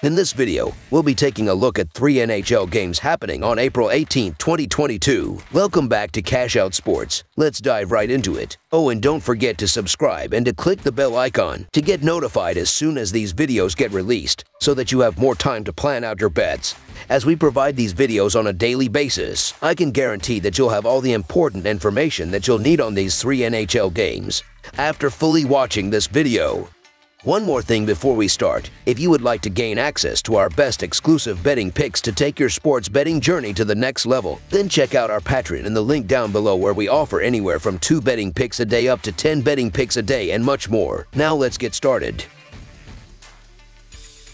In this video, we'll be taking a look at 3 NHL games happening on April 18, 2022. Welcome back to Cash Out Sports. Let's dive right into it. Oh, and don't forget to subscribe and to click the bell icon to get notified as soon as these videos get released, so that you have more time to plan out your bets. As we provide these videos on a daily basis, I can guarantee that you'll have all the important information that you'll need on these 3 NHL games after fully watching this video. One more thing before we start. If you would like to gain access to our best exclusive betting picks to take your sports betting journey to the next level, then check out our Patreon in the link down below, where we offer anywhere from 2 betting picks a day up to 10 betting picks a day and much more. Now let's get started.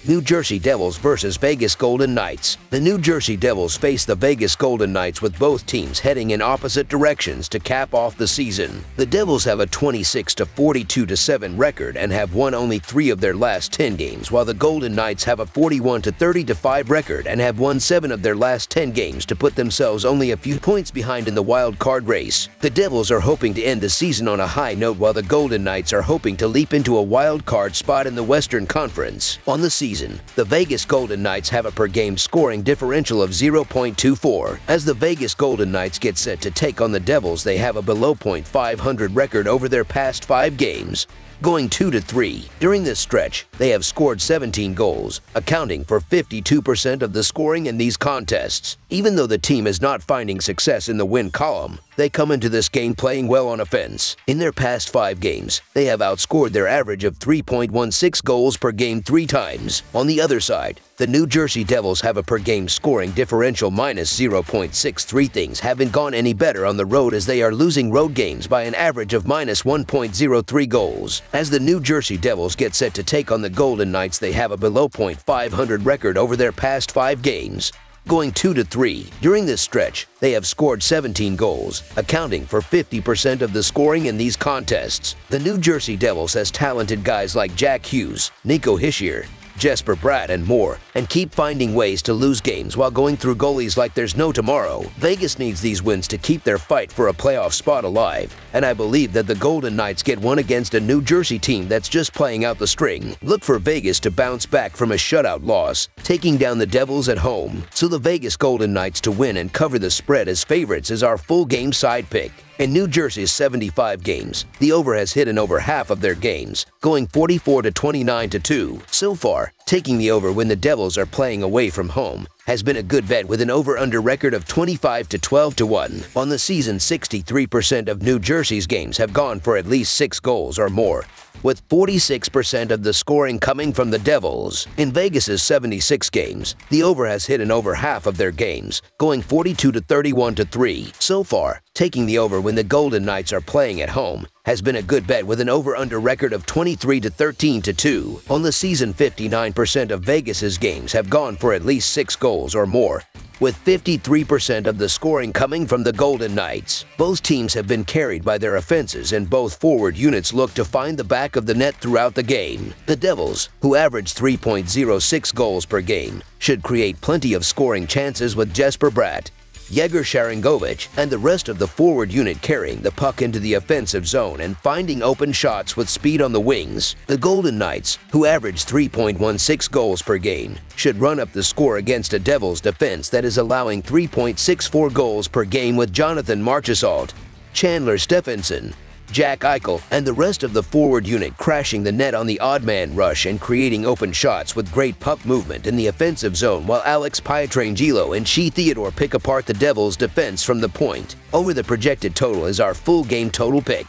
New Jersey Devils versus Vegas Golden Knights. The New Jersey Devils face the Vegas Golden Knights, with both teams heading in opposite directions to cap off the season. The Devils have a 26-42-7 record and have won only 3 of their last 10 games, while the Golden Knights have a 41-30-5 record and have won 7 of their last 10 games to put themselves only a few points behind in the wild card race. The Devils are hoping to end the season on a high note, while the Golden Knights are hoping to leap into a wild card spot in the Western Conference. On the season, the Vegas Golden Knights have a per-game scoring differential of 0.24. As the Vegas Golden Knights get set to take on the Devils, they have a below .500 record over their past 5 games, going 2-3. During this stretch, they have scored 17 goals, accounting for 52% of the scoring in these contests. Even though the team is not finding success in the win column, they come into this game playing well on offense. In their past 5 games, they have outscored their average of 3.16 goals per game 3 times. On the other side, the New Jersey Devils have a per-game scoring differential minus 0.63. Things haven't gone any better on the road, as they are losing road games by an average of minus 1.03 goals. As the New Jersey Devils get set to take on the Golden Knights, they have a below .500 record over their past 5 games, going 2-3. During this stretch, they have scored 17 goals, accounting for 50% of the scoring in these contests. The New Jersey Devils has talented guys like Jack Hughes, Nico Hischier, Jesper Bratt, and more, and keep finding ways to lose games while going through goalies like there's no tomorrow. Vegas needs these wins to keep their fight for a playoff spot alive, and I believe that the Golden Knights get one against a New Jersey team that's just playing out the string. Look for Vegas to bounce back from a shutout loss, taking down the Devils at home. So the Vegas Golden Knights to win and cover the spread as favorites is our full game side pick. In New Jersey's 75 games, the over has hit in over half of their games, going 44-29-2. So far, taking the over when the Devils are playing away from home has been a good bet, with an over-under record of 25-12-1. On the season, 63% of New Jersey's games have gone for at least 6 goals or more, with 46% of the scoring coming from the Devils. In Vegas's 76 games, the over has hit in over half of their games, going 42-31-3. So far, taking the over when the Golden Knights are playing at home has been a good bet, with an over-under record of 23-13-2. On the season, 59% of Vegas's games have gone for at least 6 goals or more, with 53% of the scoring coming from the Golden Knights. Both teams have been carried by their offenses, and both forward units look to find the back of the net throughout the game. The Devils, who average 3.06 goals per game, should create plenty of scoring chances, with Jesper Bratt, Yegor Sharangovich, and the rest of the forward unit carrying the puck into the offensive zone and finding open shots with speed on the wings. The Golden Knights, who average 3.16 goals per game, should run up the score against a Devils defense that is allowing 3.64 goals per game, with Jonathan Marchessault, Chandler Stephenson, Jack Eichel, and the rest of the forward unit crashing the net on the odd man rush and creating open shots with great puck movement in the offensive zone, while Alex Pietrangelo and Shea Theodore pick apart the Devils' defense from the point. Over the projected total is our full game total pick.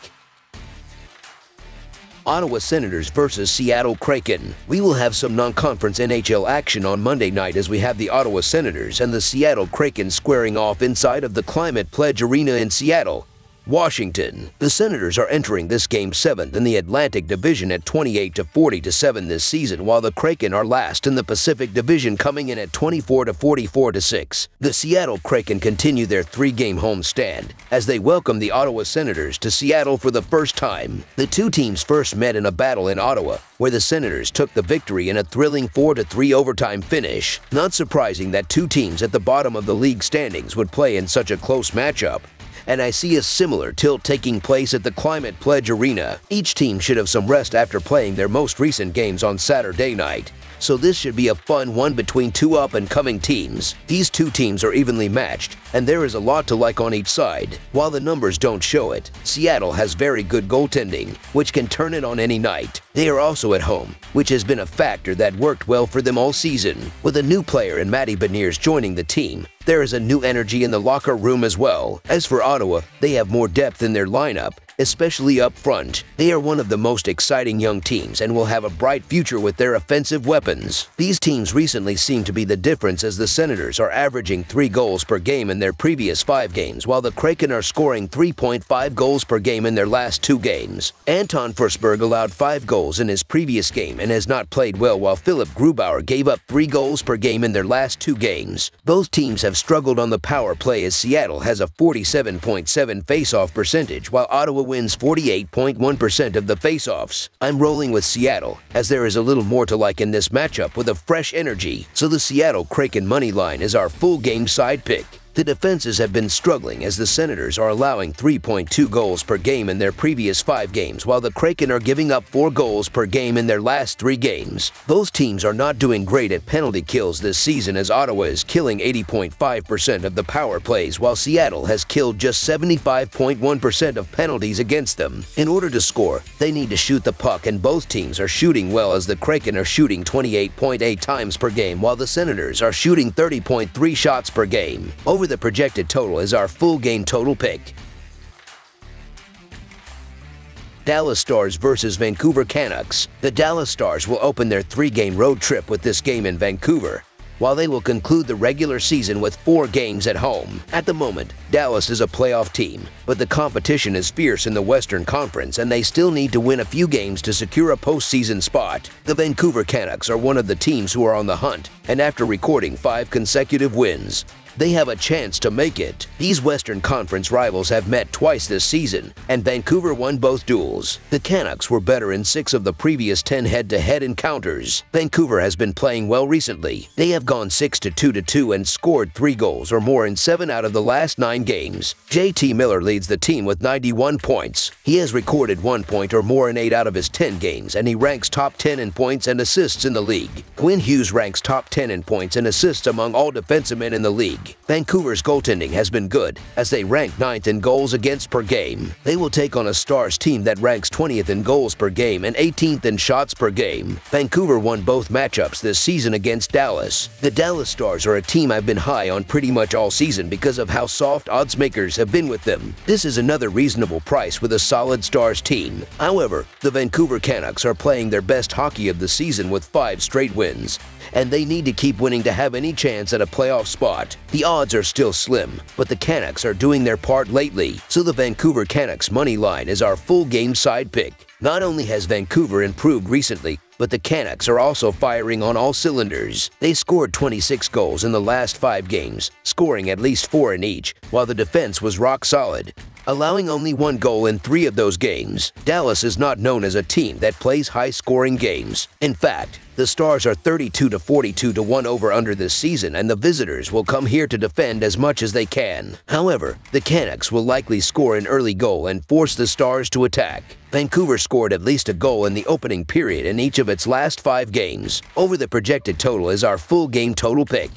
Ottawa Senators versus Seattle Kraken. We will have some non-conference NHL action on Monday night, as we have the Ottawa Senators and the Seattle Kraken squaring off inside of the Climate Pledge Arena in Seattle, Washington. The Senators are entering this game 7th in the Atlantic Division at 28-40-7 this season, while the Kraken are last in the Pacific Division, coming in at 24-44-6. The Seattle Kraken continue their 3-game homestand as they welcome the Ottawa Senators to Seattle for the first time. The two teams first met in a battle in Ottawa, where the Senators took the victory in a thrilling 4-3 overtime finish. Not surprising that two teams at the bottom of the league standings would play in such a close matchup, and I see a similar tilt taking place at the Climate Pledge Arena. Each team should have some rest after playing their most recent games on Saturday night, so this should be a fun one between two up-and-coming teams. These two teams are evenly matched, and there is a lot to like on each side. While the numbers don't show it, Seattle has very good goaltending, which can turn it on any night. They are also at home, which has been a factor that worked well for them all season. With a new player in Matty Beniers joining the team, there is a new energy in the locker room as well. As for Ottawa, they have more depth in their lineup, especially up front. They are one of the most exciting young teams and will have a bright future with their offensive weapons. These teams recently seem to be the difference, as the Senators are averaging 3 goals per game in their previous 5 games, while the Kraken are scoring 3.5 goals per game in their last 2 games. Anton Forsberg allowed 5 goals in his previous game and has not played well, while Philip Grubauer gave up 3 goals per game in their last 2 games. Both teams have struggled on the power play, as Seattle has a 47.7 face-off percentage, while Ottawa wins 48.1% of the face-offs. I'm rolling with Seattle, as there is a little more to like in this matchup with a fresh energy, so the Seattle Kraken money line is our full game side pick. The defenses have been struggling, as the Senators are allowing 3.2 goals per game in their previous 5 games, while the Kraken are giving up 4 goals per game in their last 3 games. Both teams are not doing great at penalty kills this season, as Ottawa is killing 80.5% of the power plays, while Seattle has killed just 75.1% of penalties against them. In order to score, they need to shoot the puck, and both teams are shooting well, as the Kraken are shooting 28.8 times per game, while the Senators are shooting 30.3 shots per game. Over the projected total is our full game total pick. Dallas Stars versus Vancouver Canucks. The Dallas Stars will open their 3-game road trip with this game in Vancouver, while they will conclude the regular season with 4 games at home. At the moment, Dallas is a playoff team, but the competition is fierce in the Western Conference, and they still need to win a few games to secure a postseason spot. The Vancouver Canucks are one of the teams who are on the hunt, and after recording 5 consecutive wins, they have a chance to make it. These Western Conference rivals have met twice this season, and Vancouver won both duels. The Canucks were better in 6 of the previous 10 head-to-head encounters. Vancouver has been playing well recently. They have gone 6-2-2 and scored 3 goals or more in 7 out of the last 9 games. JT Miller leads the team with 91 points. He has recorded 1 point or more in 8 out of his 10 games, and he ranks top 10 in points and assists in the league. Quinn Hughes ranks top 10 in points and assists among all defensemen in the league. Vancouver's goaltending has been good, as they rank 9th in goals against per game. They will take on a Stars team that ranks 20th in goals per game and 18th in shots per game. Vancouver won both matchups this season against Dallas. The Dallas Stars are a team I've been high on pretty much all season because of how soft odds makers have been with them. This is another reasonable price with a solid Stars team. However, the Vancouver Canucks are playing their best hockey of the season with 5 straight wins, and they need to keep winning to have any chance at a playoff spot. The odds are still slim, but the Canucks are doing their part lately, so the Vancouver Canucks money line is our full game side pick. Not only has Vancouver improved recently, but the Canucks are also firing on all cylinders. They scored 26 goals in the last 5 games, scoring at least 4 in each, while the defense was rock solid, allowing only 1 goal in 3 of those games. Dallas is not known as a team that plays high-scoring games. In fact, the Stars are 32-42 to 1 over-under this season, and the visitors will come here to defend as much as they can. However, the Canucks will likely score an early goal and force the Stars to attack. Vancouver scored at least a goal in the opening period in each of its last 5 games. Over the projected total is our full game total pick.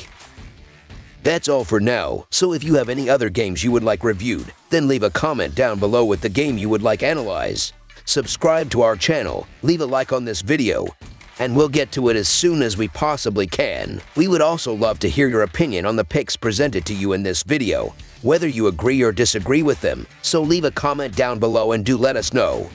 That's all for now, so if you have any other games you would like reviewed, then leave a comment down below with the game you would like analyzed. Subscribe to our channel, leave a like on this video, and we'll get to it as soon as we possibly can. We would also love to hear your opinion on the picks presented to you in this video, whether you agree or disagree with them, so leave a comment down below and do let us know.